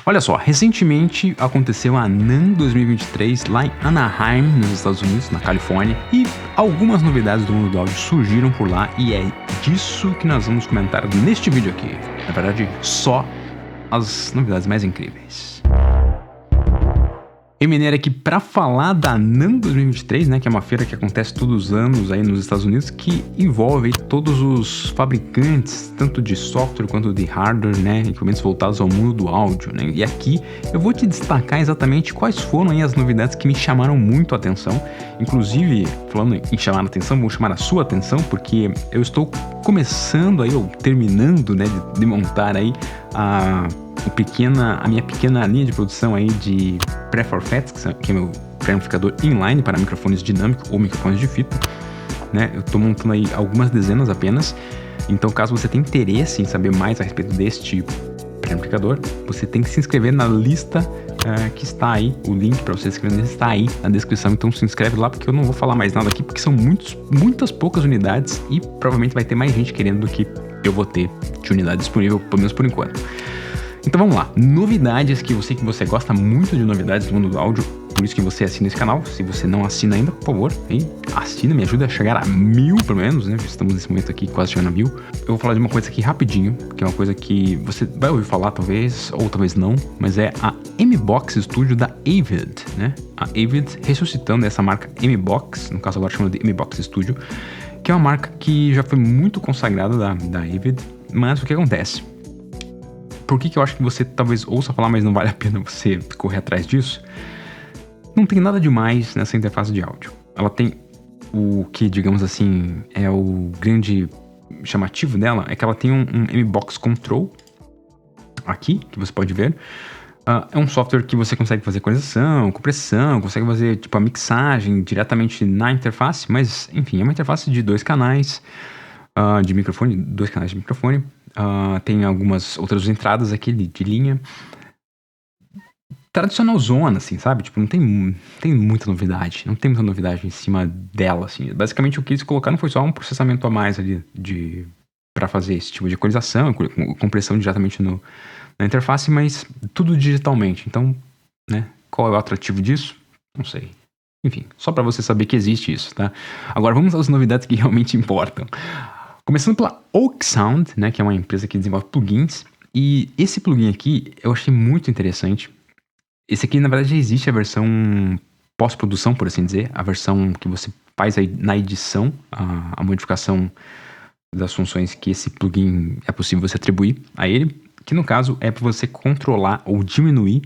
Olha só, recentemente aconteceu a NAMM 2023 lá em Anaheim, nos Estados Unidos, na Califórnia, e algumas novidades do mundo do áudio surgiram por lá e é disso que nós vamos comentar neste vídeo aqui. Na verdade, só as novidades mais incríveis. Eu mineiro aqui para falar da NAMM 2023, né, que é uma feira que acontece todos os anos aí nos Estados Unidos, que envolve todos os fabricantes, tanto de software quanto de hardware, né, equipamentos voltados ao mundo do áudio, né. E aqui eu vou te destacar exatamente quais foram aí as novidades que me chamaram muito a atenção. Inclusive, falando em chamar a atenção, vou chamar a sua atenção, porque eu estou começando aí, ou terminando, né, de montar aí a minha pequena linha de produção aí de Pre4FETs, que é meu pré-amplificador inline para microfones dinâmicos ou microfones de fita, né? Eu estou montando aí algumas dezenas apenas, então caso você tenha interesse em saber mais a respeito deste pré-amplificador, você tem que se inscrever na lista que está aí, o link para você se inscrever está aí na descrição, então se inscreve lá porque eu não vou falar mais nada aqui, porque são muitas poucas unidades e provavelmente vai ter mais gente querendo do que eu vou ter de unidade disponível, pelo menos por enquanto. Então vamos lá, novidades que eu sei que você gosta muito de novidades do mundo do áudio, por isso que você assina esse canal. Se você não assina ainda, por favor, hein? Assina, me ajuda a chegar a 1000 pelo menos, né? Estamos nesse momento aqui quase chegando a 1000. Eu vou falar de uma coisa aqui rapidinho, que é uma coisa que você vai ouvir falar talvez, ou talvez não, mas é a M-Box Studio da Avid, né? A Avid ressuscitando essa marca M-Box, no caso agora chama de M-Box Studio, que é uma marca que já foi muito consagrada da Avid, mas o que acontece? Por que eu acho que você talvez ouça falar, mas não vale a pena você correr atrás disso? Não tem nada demais nessa interface de áudio. Ela tem o que, digamos assim, é o grande chamativo dela, é que ela tem um M-Box Control aqui, que você pode ver. É um software que você consegue fazer equalização, compressão, consegue fazer tipo a mixagem diretamente na interface, mas enfim, é uma interface de dois canais de microfone, dois canais de microfone. Tem algumas outras entradas aqui de linha. Tradicional zona, assim, sabe? Tipo, não tem muita novidade. Não tem muita novidade em cima dela, assim. Basicamente, o que eles colocaram foi só um processamento a mais ali para fazer esse tipo de equalização, compressão diretamente na interface, mas tudo digitalmente. Então, né? Qual é o atrativo disso? Não sei. Enfim, só para você saber que existe isso, tá? Agora, vamos às novidades que realmente importam. Começando pela Oak Sound, né, que é uma empresa que desenvolve plugins. E esse plugin aqui eu achei muito interessante. Esse aqui, na verdade, já existe a versão pós-produção, por assim dizer. A versão que você faz aí na edição, a modificação das funções que esse plugin é possível você atribuir a ele. Que no caso é para você controlar ou diminuir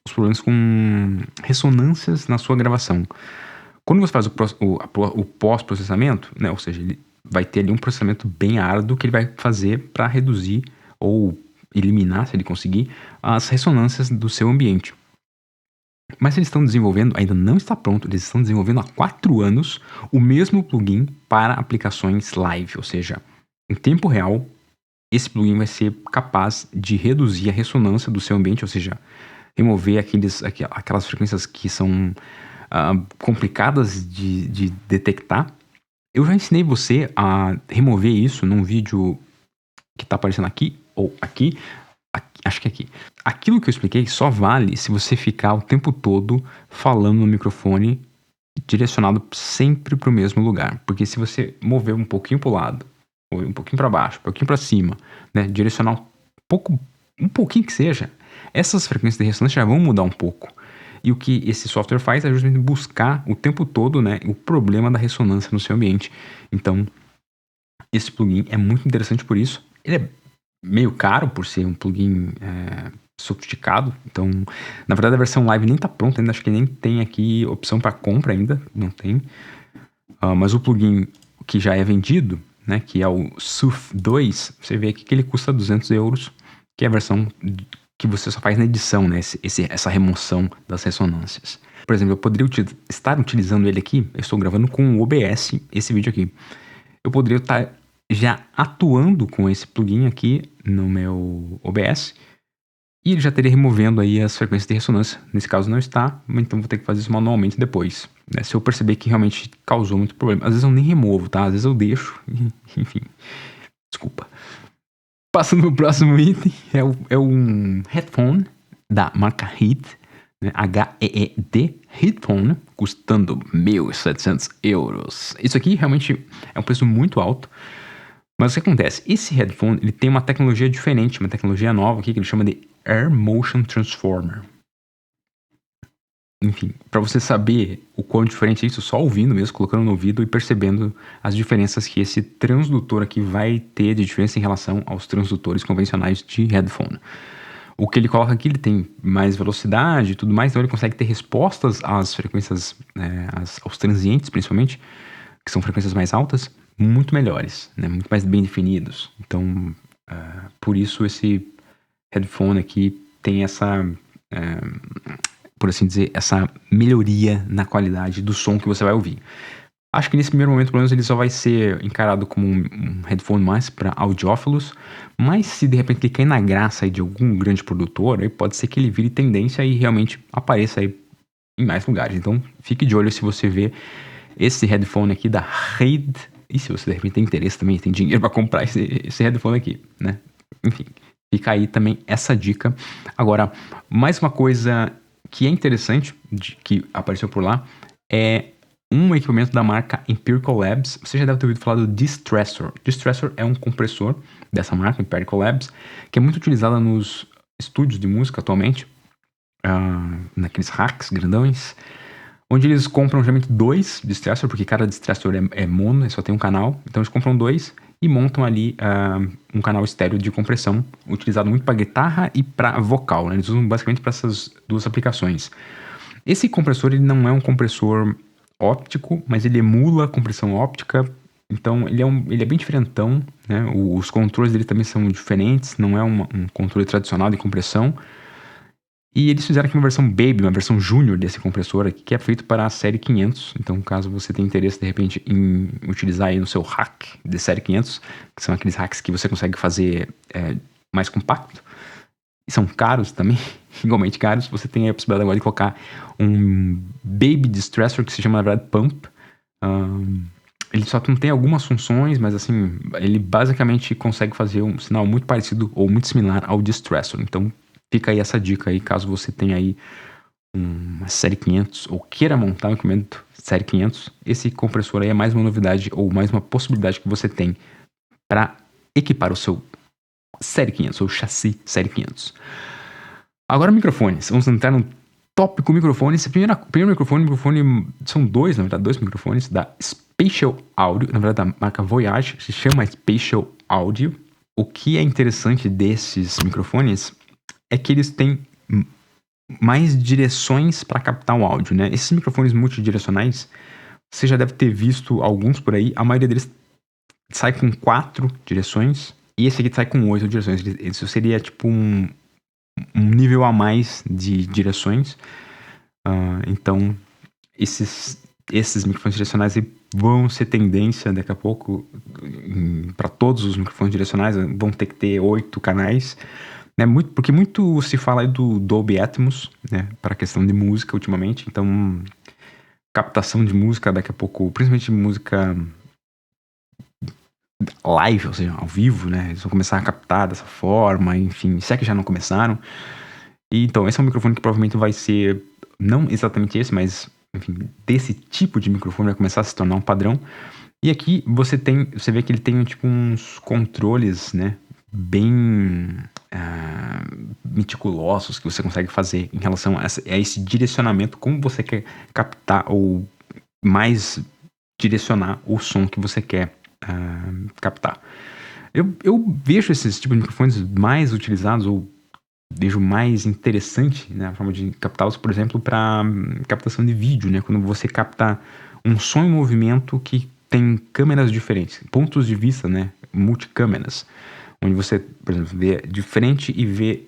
os problemas com ressonâncias na sua gravação. Quando você faz o pós-processamento, né, ou seja, ele vai ter ali um processamento bem árduo que ele vai fazer para reduzir ou eliminar, se ele conseguir, as ressonâncias do seu ambiente. Mas eles estão desenvolvendo, ainda não está pronto, eles estão desenvolvendo há 4 anos o mesmo plugin para aplicações live, ou seja, em tempo real, esse plugin vai ser capaz de reduzir a ressonância do seu ambiente, ou seja, remover aquelas frequências que são complicadas de detectar. Eu já ensinei você a remover isso num vídeo que está aparecendo aqui, ou aqui, acho que é aqui. Aquilo que eu expliquei só vale se você ficar o tempo todo falando no microfone direcionado sempre para o mesmo lugar. Porque se você mover um pouquinho para o lado, ou um pouquinho para baixo, um pouquinho para cima, né, direcionar um pouquinho que seja, essas frequências de ressonância já vão mudar um pouco. E o que esse software faz é justamente buscar o tempo todo, né, o problema da ressonância no seu ambiente. Então, esse plugin é muito interessante por isso. Ele é meio caro por ser um plugin sofisticado. Então, na verdade, a versão live nem está pronta ainda. Acho que nem tem aqui opção para compra ainda. Não tem. Mas o plugin que já é vendido, né, que é o SUF 2, você vê aqui que ele custa 200 euros, que é a versão que você só faz na edição, né? Essa remoção das ressonâncias. Por exemplo, eu poderia estar utilizando ele aqui, eu estou gravando com o OBS esse vídeo aqui. Eu poderia estar já atuando com esse plugin aqui no meu OBS e ele já teria removendo aí as frequências de ressonância. Nesse caso não está, então vou ter que fazer isso manualmente depois, né? Se eu perceber que realmente causou muito problema. Às vezes eu nem removo, tá? Às vezes eu deixo, enfim. Desculpa. Passando pro próximo item, é um headphone, da marca Heed, né, H-E-E-D, Headphone, custando 1.700 euros. Isso aqui realmente é um preço muito alto. Mas o que acontece? Esse headphone ele tem uma tecnologia diferente, uma tecnologia nova aqui que ele chama de Air Motion Transformer. Enfim, para você saber o quão diferente é isso, só ouvindo mesmo, colocando no ouvido e percebendo as diferenças que esse transdutor aqui vai ter de diferença em relação aos transdutores convencionais de headphone. O que ele coloca aqui, ele tem mais velocidade e tudo mais, então ele consegue ter respostas às frequências, aos transientes principalmente, que são frequências mais altas, muito melhores, né? Muito mais bem definidos. Então, por isso esse headphone aqui tem essa, por assim dizer, essa melhoria na qualidade do som que você vai ouvir. Acho que nesse primeiro momento, pelo menos, ele só vai ser encarado como um headphone mais para audiófilos, mas se de repente ele cair na graça aí de algum grande produtor, aí pode ser que ele vire tendência e realmente apareça aí em mais lugares. Então, fique de olho se você vê esse headphone aqui da Heed, e se você de repente tem interesse também, tem dinheiro para comprar esse headphone aqui, né? Enfim, fica aí também essa dica. Agora, mais uma coisa que é interessante, que apareceu por lá, é um equipamento da marca Empirical Labs. Você já deve ter ouvido falar do Distressor. Distressor é um compressor dessa marca, Empirical Labs, que é muito utilizada nos estúdios de música atualmente, naqueles racks grandões, onde eles compram geralmente 2 Distressor, porque cada Distressor é mono, só tem um canal. Então eles compram 2 e montam ali um canal estéreo de compressão, utilizado muito para guitarra e para vocal, né? Eles usam basicamente para essas duas aplicações. Esse compressor ele não é um compressor óptico, mas ele emula a compressão óptica, então ele é bem diferentão, né? Os controles dele também são diferentes, não é um controle tradicional de compressão. E eles fizeram aqui uma versão Baby, uma versão Júnior desse compressor aqui, que é feito para a série 500. Então, caso você tenha interesse, de repente, em utilizar aí no seu rack de série 500, que são aqueles racks que você consegue fazer mais compacto, e são caros também, igualmente caros, você tem aí a possibilidade agora de colocar um Baby Distressor, que se chama, na verdade, Pump. Ele só não tem algumas funções, mas assim, ele basicamente consegue fazer um sinal muito parecido ou muito similar ao Distressor. Então, fica aí essa dica aí, caso você tenha aí uma série 500 ou queira montar um equipamento série 500, esse compressor aí é mais uma novidade ou mais uma possibilidade que você tem para equipar o seu série 500 ou chassi série 500. Agora microfones, vamos entrar no tópico microfones. Primeiro microfone, são 2, na verdade, 2 microfones da Spatial Audio, na verdade da marca Voyage, se chama Spatial Audio. O que é interessante desses microfones é que eles têm mais direções para captar o áudio, né? Esses microfones multidirecionais, você já deve ter visto alguns por aí, a maioria deles sai com 4 direções, e esse aqui sai com 8 direções. Isso seria tipo um nível a mais de direções. Então, esses microfones direcionais vão ser tendência daqui a pouco para todos os microfones direcionais, vão ter que ter 8 canais. Né, porque muito se fala aí do Dolby Atmos, né, para a questão de música ultimamente. Então, captação de música daqui a pouco, principalmente música live, ou seja, ao vivo, né, eles vão começar a captar dessa forma, enfim, se é que já não começaram. E, então, esse é um microfone que provavelmente vai ser, não exatamente esse, mas, enfim, desse tipo de microfone vai começar a se tornar um padrão. E aqui você vê que ele tem tipo uns controles, né, bem meticulosos que você consegue fazer em relação a esse direcionamento, como você quer captar ou mais direcionar o som que você quer captar. Eu vejo esses tipos de microfones mais utilizados, ou vejo mais interessante, né, a forma de captá-los, por exemplo, para captação de vídeo, né, quando você capta um som em movimento que tem câmeras diferentes, pontos de vista, né, multicâmeras, onde você, por exemplo, vê de frente e vê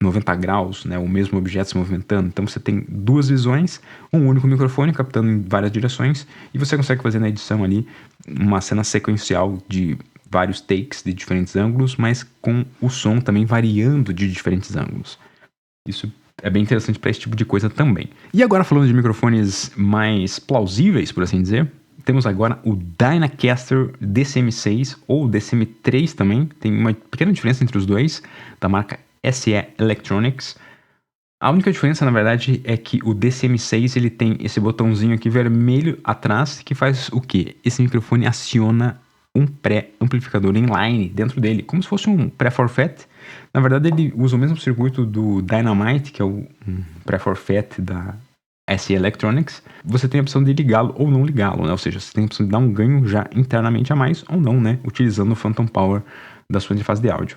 90 graus, né, o mesmo objeto se movimentando. Então você tem 2 visões, um único microfone captando em várias direções, e você consegue fazer na edição ali uma cena sequencial de vários takes de diferentes ângulos, mas com o som também variando de diferentes ângulos. Isso é bem interessante para esse tipo de coisa também. E agora, falando de microfones mais plausíveis, por assim dizer, temos agora o Dynacaster DCM6 ou DCM3 também. Tem uma pequena diferença entre os dois, da marca SE Electronics. A única diferença, na verdade, é que o DCM6 ele tem esse botãozinho aqui vermelho atrás que faz o quê? Esse microfone aciona um pré-amplificador inline dentro dele, como se fosse um pré-forfait. Na verdade, ele usa o mesmo circuito do Dynamite, que é um pré-forfait da SE Electronics. Você tem a opção de ligá-lo ou não ligá-lo, né? Ou seja, você tem a opção de dar um ganho já internamente a mais ou não, né? Utilizando o Phantom Power da sua interface de áudio.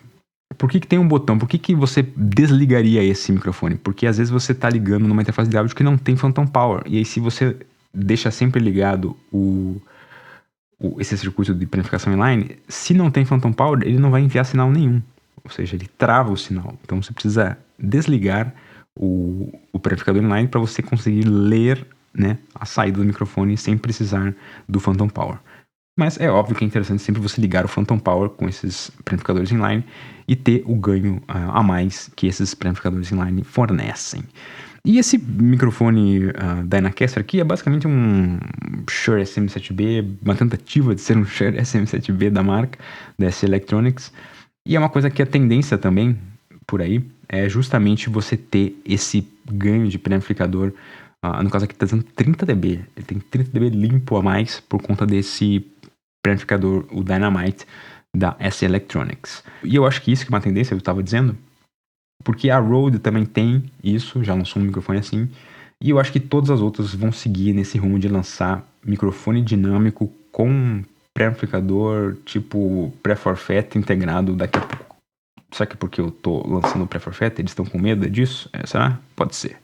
Por que tem um botão? Por que você desligaria esse microfone? Porque às vezes você está ligando numa interface de áudio que não tem Phantom Power. E aí se você deixa sempre ligado esse circuito de planificação inline, se não tem Phantom Power, ele não vai enviar sinal nenhum. Ou seja, ele trava o sinal. Então você precisa desligar o planificador inline para você conseguir ler, né, a saída do microfone sem precisar do Phantom Power. Mas é óbvio que é interessante sempre você ligar o Phantom Power com esses preamplificadores inline e ter o ganho a mais que esses preamplificadores inline fornecem. E esse microfone Dynacaster aqui é basicamente um Shure SM7B, uma tentativa de ser um Shure SM7B da marca, da SE Electronics. E é uma coisa que a tendência também, por aí, é justamente você ter esse ganho de preamplificador. No caso aqui está dizendo 30 dB, ele tem 30 dB limpo a mais por conta desse preamplificador, o Dynamite da SE Electronics. E eu acho que isso que é uma tendência, eu estava dizendo, porque a Rode também tem isso, já lançou um microfone assim, e eu acho que todas as outras vão seguir nesse rumo de lançar microfone dinâmico com pré-amplificador tipo pré-forfait integrado daqui a pouco. Será que é porque eu tô lançando o pré-forfait, eles estão com medo disso? Será? Pode ser.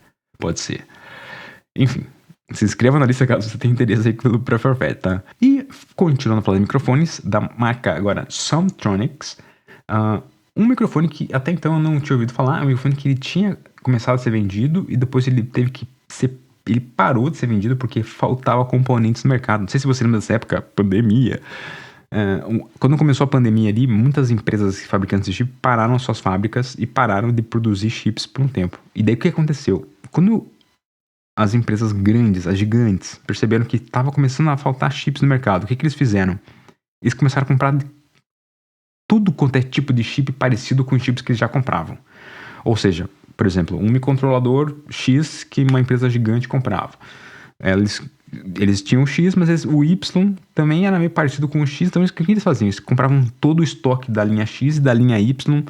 Enfim, se inscreva na lista caso você tenha interesse aí pelo pré-forfait, tá? E continuando a falar de microfones, da marca agora Soundtronics, um microfone que até então eu não tinha ouvido falar, é um microfone que ele tinha começado a ser vendido e depois ele teve que ser, ele parou de ser vendido porque faltava componentes no mercado. Não sei se você lembra dessa época, pandemia. Quando começou a pandemia ali, muitas empresas fabricantes de chip pararam as suas fábricas e pararam de produzir chips por um tempo. E daí o que aconteceu? Quando as empresas grandes, as gigantes, perceberam que estava começando a faltar chips no mercado, o que eles fizeram? Eles começaram a comprar tudo quanto é tipo de chip parecido com os chips que eles já compravam. Ou seja, por exemplo, um microcontrolador X que uma empresa gigante comprava. Eles tinham o X, mas o Y também era meio parecido com o X, então o que eles faziam? Eles compravam todo o estoque da linha X e da linha Y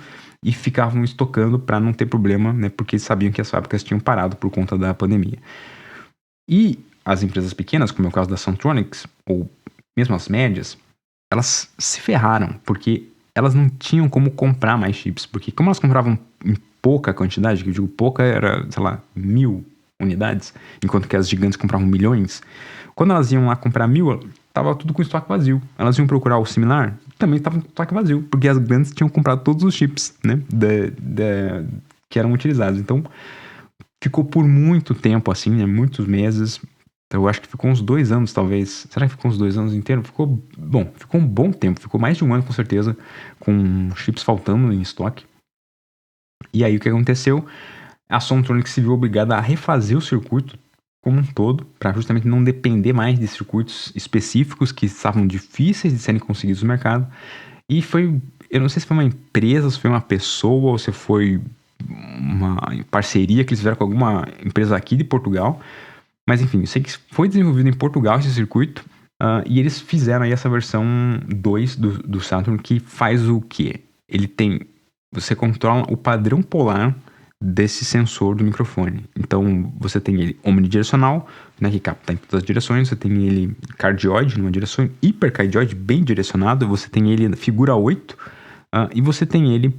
e ficavam estocando para não ter problema, né? Porque sabiam que as fábricas tinham parado por conta da pandemia. E as empresas pequenas, como é o caso da Soundtronics, ou mesmo as médias, elas se ferraram, porque elas não tinham como comprar mais chips, porque como elas compravam em pouca quantidade, que eu digo pouca era, sei lá, 1000 unidades, enquanto que as gigantes compravam milhões, quando elas iam lá comprar 1000, tava tudo com estoque vazio. Elas iam procurar o similar, também estava com estoque vazio, porque as grandes tinham comprado todos os chips, né, que eram utilizados. Então, ficou por muito tempo assim, né, muitos meses. Eu acho que ficou uns 2 anos, talvez. Será que ficou uns 2 anos inteiros? Ficou um bom tempo. Ficou mais de um ano, com certeza, com chips faltando em estoque. E aí, o que aconteceu? A Soundtronics se viu obrigada a refazer o circuito como um todo, para justamente não depender mais de circuitos específicos que estavam difíceis de serem conseguidos no mercado. E eu não sei se foi uma empresa, se foi uma pessoa, ou se foi uma parceria que eles fizeram com alguma empresa aqui de Portugal. Mas enfim, eu sei que foi desenvolvido em Portugal esse circuito, e eles fizeram aí essa versão 2 do Saturn, que faz o quê? Você controla o padrão polar desse sensor do microfone. Então, você tem ele omnidirecional, né, que capta em todas as direções, você tem ele cardioide, numa direção, hipercardioide, bem direcionado, você tem ele na figura 8, e você tem ele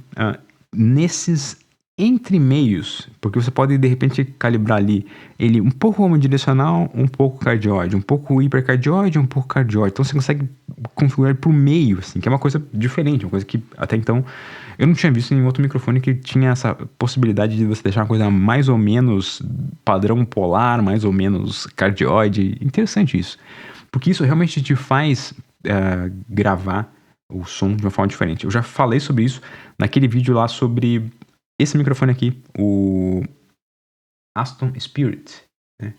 nesses entre-meios, porque você pode, de repente, calibrar ali ele um pouco omnidirecional, um pouco cardioide, um pouco hipercardioide, um pouco cardioide. Então, você consegue configurar ele pro meio, assim, que é uma coisa diferente, uma coisa que, até então, eu não tinha visto em nenhum outro microfone que tinha essa possibilidade de você deixar uma coisa mais ou menos padrão polar, mais ou menos cardioide. Interessante isso. Porque isso realmente te faz gravar o som de uma forma diferente. Eu já falei sobre isso naquele vídeo lá sobre esse microfone aqui, o Aston Spirit, né?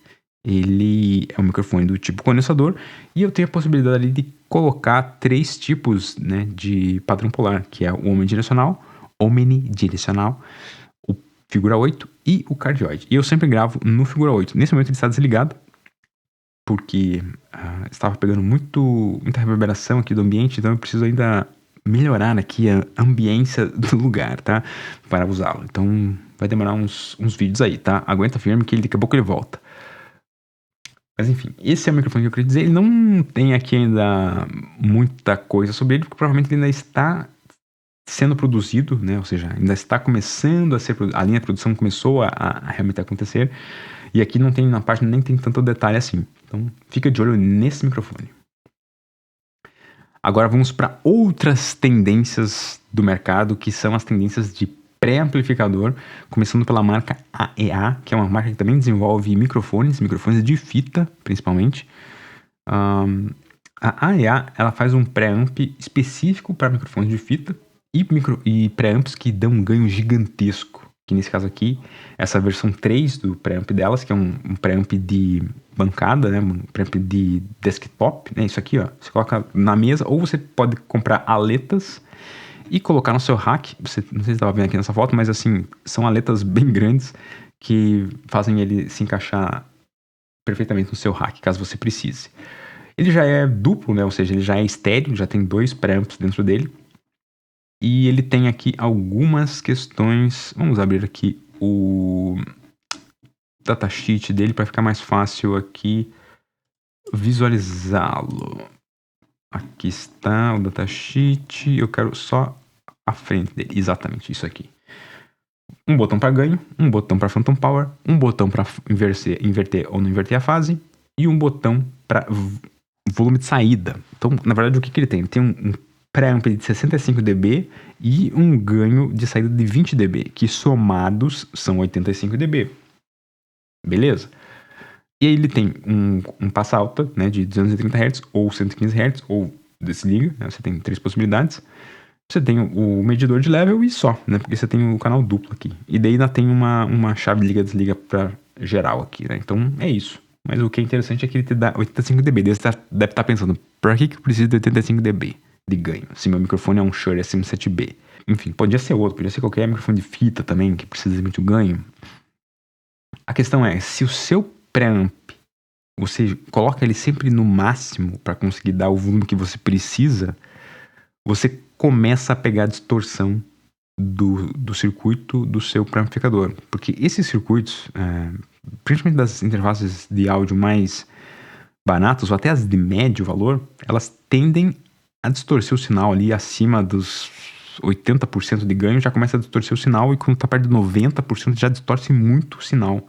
Ele é um microfone do tipo condensador e eu tenho a possibilidade ali de colocar 3 tipos, né, de padrão polar, que é o omnidirecional, omnidirecional, o figura 8 e o cardioide. E eu sempre gravo no figura 8. Nesse momento ele está desligado, porque estava pegando muita reverberação aqui do ambiente, então eu preciso ainda melhorar aqui a ambiência do lugar, tá? Para usá-lo. Então vai demorar uns vídeos aí, tá? Aguenta firme que daqui a pouco ele volta. Mas enfim, esse é o microfone que eu queria dizer. Ele não tem aqui ainda muita coisa sobre ele, porque provavelmente ele ainda está sendo produzido, né? Ou seja, ainda está começando a ser... A linha de produção começou a realmente acontecer. E aqui não tem, na página nem tem tanto detalhe assim. Então fica de olho nesse microfone. Agora vamos para outras tendências do mercado, que são as tendências de pré-amplificador, começando pela marca AEA, que é uma marca que também desenvolve microfones de fita, principalmente. A AEA, ela faz um pré-amp específico para microfones de fita e pré-amps que dão um ganho gigantesco. Que nesse caso aqui, essa versão 3 do pré-amp delas, que é um pré-amp de bancada, né, um pré-amp de desktop, né, isso aqui, ó, você coloca na mesa, ou você pode comprar aletas e colocar no seu rack. Não sei se você estava vendo aqui nessa foto, mas assim, são aletas bem grandes que fazem ele se encaixar perfeitamente no seu rack, caso você precise. Ele já é duplo, né, ou seja, ele já é estéreo, já tem 2 pré-amps dentro dele. E ele tem aqui algumas questões. Vamos abrir aqui o datasheet dele para ficar mais fácil aqui visualizá-lo. Aqui está o datasheet. Eu quero só a frente dele. Exatamente isso aqui. Um botão para ganho, um botão para phantom power, um botão para inverter ou não inverter a fase e um botão para volume de saída. Então, na verdade, o que ele tem? Ele tem um pré-amp de 65 dB e um ganho de saída de 20 dB, que somados são 85 dB. Beleza? E aí ele tem um passa alta, né, de 230 Hz ou 115 Hz ou desliga, né, você tem 3 possibilidades. Você tem o medidor de level e só, né, porque você tem o canal duplo aqui. E daí ainda tem uma chave liga-desliga para geral aqui, né, então é isso. Mas o que é interessante é que ele te dá 85 dB. Daí você deve estar pensando, por que eu preciso de 85 dB de ganho? Se meu microfone é um Shure SM7B. Enfim, podia ser outro, podia ser qualquer microfone de fita também, que precisa de muito ganho. A questão é, se o seu preamp, você coloca ele sempre no máximo para conseguir dar o volume que você precisa, você começa a pegar a distorção do circuito do seu preamplificador. Porque esses circuitos, principalmente das interfaces de áudio mais baratas, ou até as de médio valor, elas tendem a distorcer o sinal ali acima dos 80% de ganho, já começa a distorcer o sinal, e quando está perto de 90% já distorce muito o sinal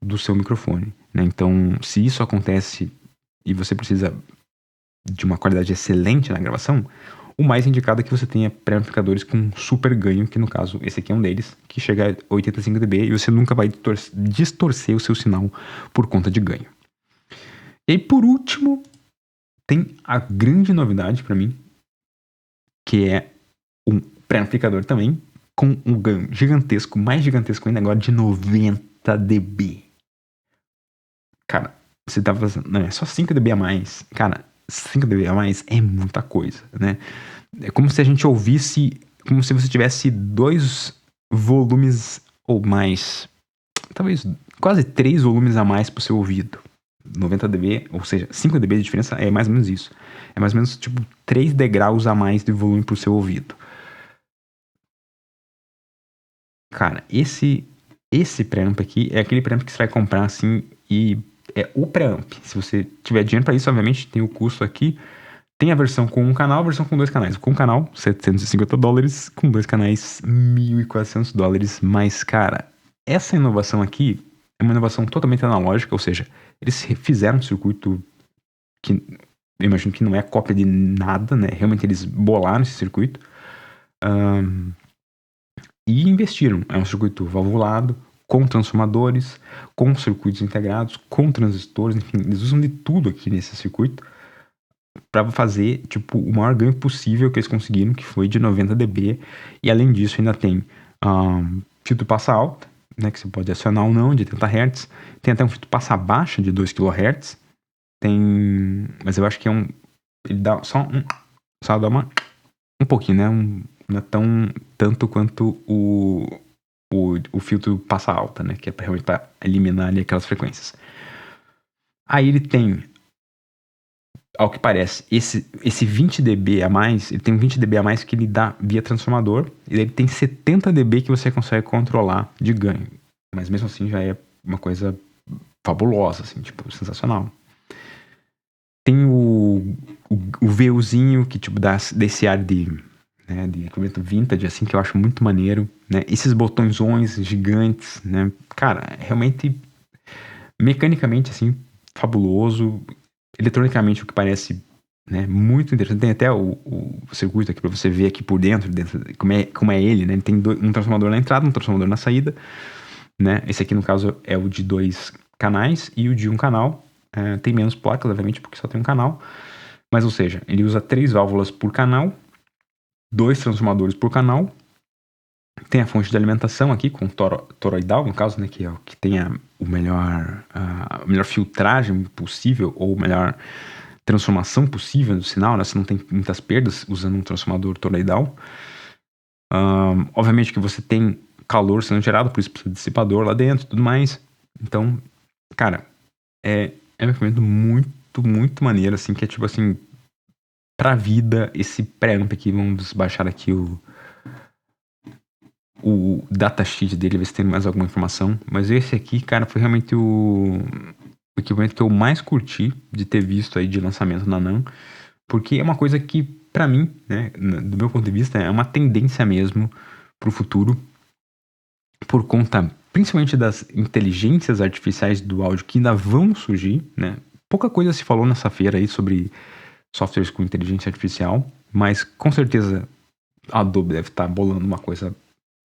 do seu microfone, né? Então, se isso acontece e você precisa de uma qualidade excelente na gravação, o mais indicado é que você tenha pré-amplificadores com super ganho, que no caso, esse aqui é um deles, que chega a 85 dB, e você nunca vai distorcer o seu sinal por conta de ganho. E aí, por último, tem a grande novidade para mim, que é um pré-amplificador também, com um ganho gigantesco, mais gigantesco ainda agora, de 90 dB. Cara, você tá fazendo... Não, é só 5 dB a mais. Cara, 5 dB a mais é muita coisa, né? É como se a gente ouvisse... Como se você tivesse 2 volumes ou mais. Talvez quase 3 volumes a mais pro seu ouvido. 90 dB, ou seja, 5 dB de diferença é mais ou menos isso. É mais ou menos tipo 3 degraus a mais de volume pro seu ouvido. Cara, esse preamp aqui é aquele preamp que você vai comprar assim e é o preamp. Se você tiver dinheiro para isso, obviamente tem o custo aqui. Tem a versão com um canal, a versão com 2 canais. Com um canal, $750, com 2 canais, $1.400. Mas, cara, essa inovação aqui é uma inovação totalmente analógica, ou seja, eles fizeram um circuito que eu imagino que não é cópia de nada, né? Realmente eles bolaram esse circuito. E investiram. É um circuito valvulado, com transformadores, com circuitos integrados, com transistores, enfim, eles usam de tudo aqui nesse circuito para fazer tipo o maior ganho possível que eles conseguiram, que foi de 90 dB. E além disso ainda tem filtro passa alta, né, que você pode acionar ou não, de 80 Hz. Tem até um filtro passa baixa de 2 kHz. Tem, mas eu acho que ele dá só dá um pouquinho, né, não é tanto quanto o filtro passa alta, né? Que é realmente para eliminar ali aquelas frequências. Aí ele tem, ao que parece, esse 20 dB a mais, ele tem 20 dB a mais que ele dá via transformador, e ele tem 70 dB que você consegue controlar de ganho. Mas mesmo assim já é uma coisa fabulosa, assim, tipo, sensacional. Tem o VUzinho que, tipo, dá desse ar de equipamento vintage, assim, que eu acho muito maneiro, né? Esses botõezões gigantes, né? Cara, realmente, mecanicamente, assim, fabuloso. Eletronicamente, o que parece, né, muito interessante. Tem até o circuito aqui pra você ver aqui por dentro como é ele, né? Ele tem um transformador na entrada, um transformador na saída, né? Esse aqui, no caso, é o de 2 canais e o de um canal. Tem menos placas, obviamente, porque só tem um canal. Mas, ou seja, ele usa 3 válvulas por canal, 2 transformadores por canal. Tem a fonte de alimentação aqui com toroidal, no caso, né, que é o que tem a melhor filtragem possível, ou melhor transformação possível do sinal, né? Você não tem muitas perdas usando um transformador toroidal. Obviamente que você tem calor sendo gerado, por isso precisa de dissipador lá dentro e tudo mais. Então, cara, é um equipamento muito, muito maneiro, assim, que é tipo assim, pra vida, esse preamp aqui, vamos baixar aqui o datasheet dele, ver se tem mais alguma informação. Mas esse aqui, cara, foi realmente o equipamento que eu mais curti de ter visto aí de lançamento na NANN, porque é uma coisa que, pra mim, né, do meu ponto de vista, é uma tendência mesmo pro futuro, por conta principalmente das inteligências artificiais do áudio que ainda vão surgir, né? Pouca coisa se falou nessa feira aí sobre softwares com inteligência artificial, mas com certeza a Adobe deve estar bolando uma coisa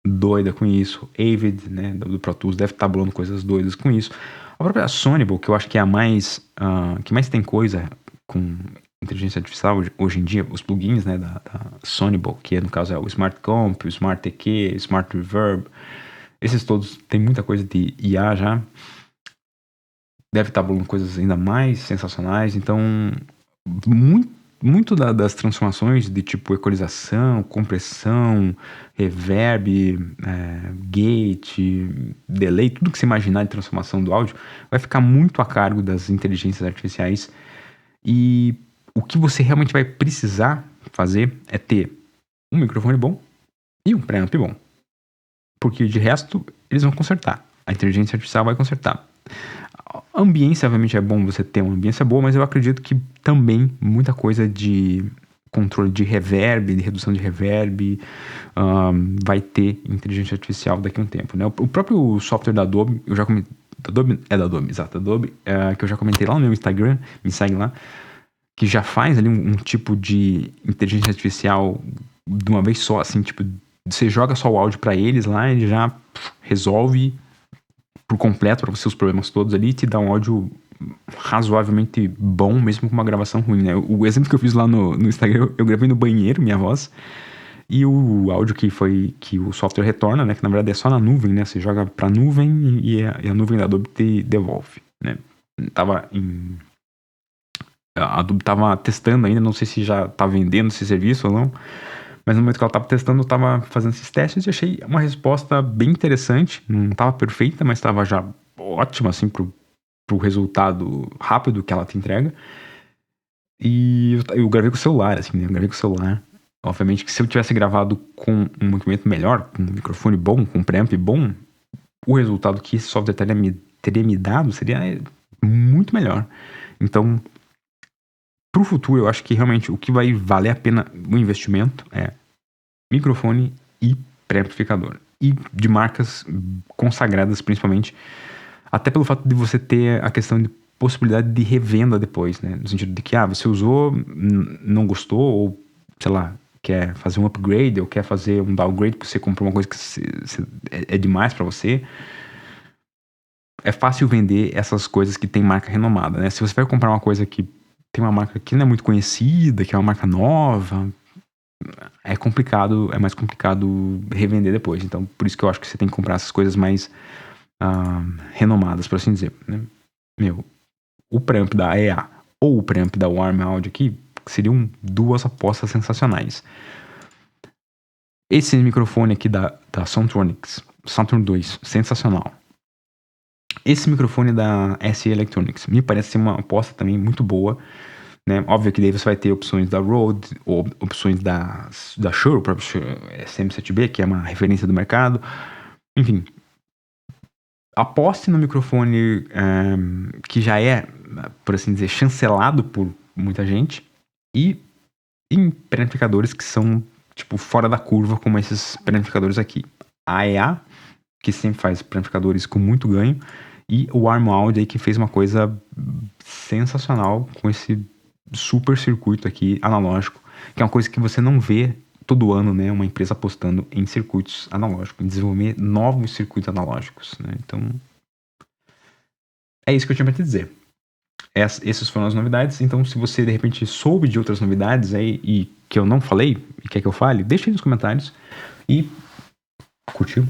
doida com isso. Avid, né, do Pro Tools, deve estar bolando coisas doidas com isso. A própria Sonable, que eu acho que é a que mais tem coisa com inteligência artificial hoje em dia, os plugins, né, da Sonable, que no caso é o Smart Comp, o Smart EQ, Smart Reverb, esses todos tem muita coisa de IA já. Deve estar bolando coisas ainda mais sensacionais. Então, muito das transformações de tipo equalização, compressão, reverb, gate, delay, tudo que você imaginar de transformação do áudio vai ficar muito a cargo das inteligências artificiais. E o que você realmente vai precisar fazer é ter um microfone bom e um preamp bom. Porque de resto, eles vão consertar. A inteligência artificial vai consertar. A ambiência, obviamente, é bom você ter uma ambiência boa, mas eu acredito que também muita coisa de controle de reverb, de redução de reverb, vai ter inteligência artificial daqui a um tempo, né? O próprio software da Adobe, eu já comentei, da Adobe, exato, Adobe, que eu já comentei lá no meu Instagram, me segue lá, que já faz ali um tipo de inteligência artificial de uma vez só, assim, tipo, você joga só o áudio para eles lá, ele já resolve por completo para você os problemas todos ali, te dá um áudio razoavelmente bom, mesmo com uma gravação ruim, né? O exemplo que eu fiz lá no Instagram, eu gravei no banheiro, minha voz, e o áudio que o software retorna, né? Que na verdade é só na nuvem, né? Você joga pra nuvem e a nuvem da Adobe te devolve, né? A Adobe tava testando ainda, não sei se já tá vendendo esse serviço ou não, mas no momento que ela tava testando, eu tava fazendo esses testes e achei uma resposta bem interessante. Não tava perfeita, mas tava já ótima, assim, pro resultado rápido que ela te entrega. E eu gravei com o celular, assim, né? Eu gravei com o celular. Obviamente que se eu tivesse gravado com um equipamento melhor, com um microfone bom, com um preamp bom, o resultado que esse software teria me dado seria muito melhor. Então, pro futuro, eu acho que realmente o que vai valer a pena o investimento é microfone e pré-amplificador. E de marcas consagradas, principalmente, até pelo fato de você ter a questão de possibilidade de revenda depois, né? No sentido de que, você usou, não gostou, ou, sei lá, quer fazer um upgrade, ou quer fazer um downgrade porque você comprou uma coisa que é demais para você. É fácil vender essas coisas que tem marca renomada, né? Se você vai comprar uma coisa que tem uma marca que não é muito conhecida, que é uma marca nova, é complicado, é mais complicado revender depois. Então, por isso que eu acho que você tem que comprar essas coisas mais renomadas, por assim dizer, né? O preamp da EA ou o preamp da Warm Audio aqui seriam duas apostas sensacionais. Esse microfone aqui da Soundtronics, Saturn 2, sensacional. Esse microfone da SE Electronics me parece ser uma aposta também muito boa, né? Óbvio que daí você vai ter opções da Rode, ou opções da Shure, o próprio SM7B, que é uma referência do mercado. Enfim, aposte no microfone que já é, por assim dizer, chancelado por muita gente, e em pré-amplificadores que são tipo fora da curva, como esses pré-amplificadores aqui. A AEA, que sempre faz pré-amplificadores com muito ganho, e o Arm Audio aí, que fez uma coisa sensacional com esse super circuito aqui analógico, que é uma coisa que você não vê todo ano, né? Uma empresa apostando em circuitos analógicos, em desenvolver novos circuitos analógicos, né? Então, é isso que eu tinha pra te dizer. Essas foram as novidades. Então, se você de repente soube de outras novidades aí e que eu não falei e quer que eu fale, deixa aí nos comentários. E curtiu?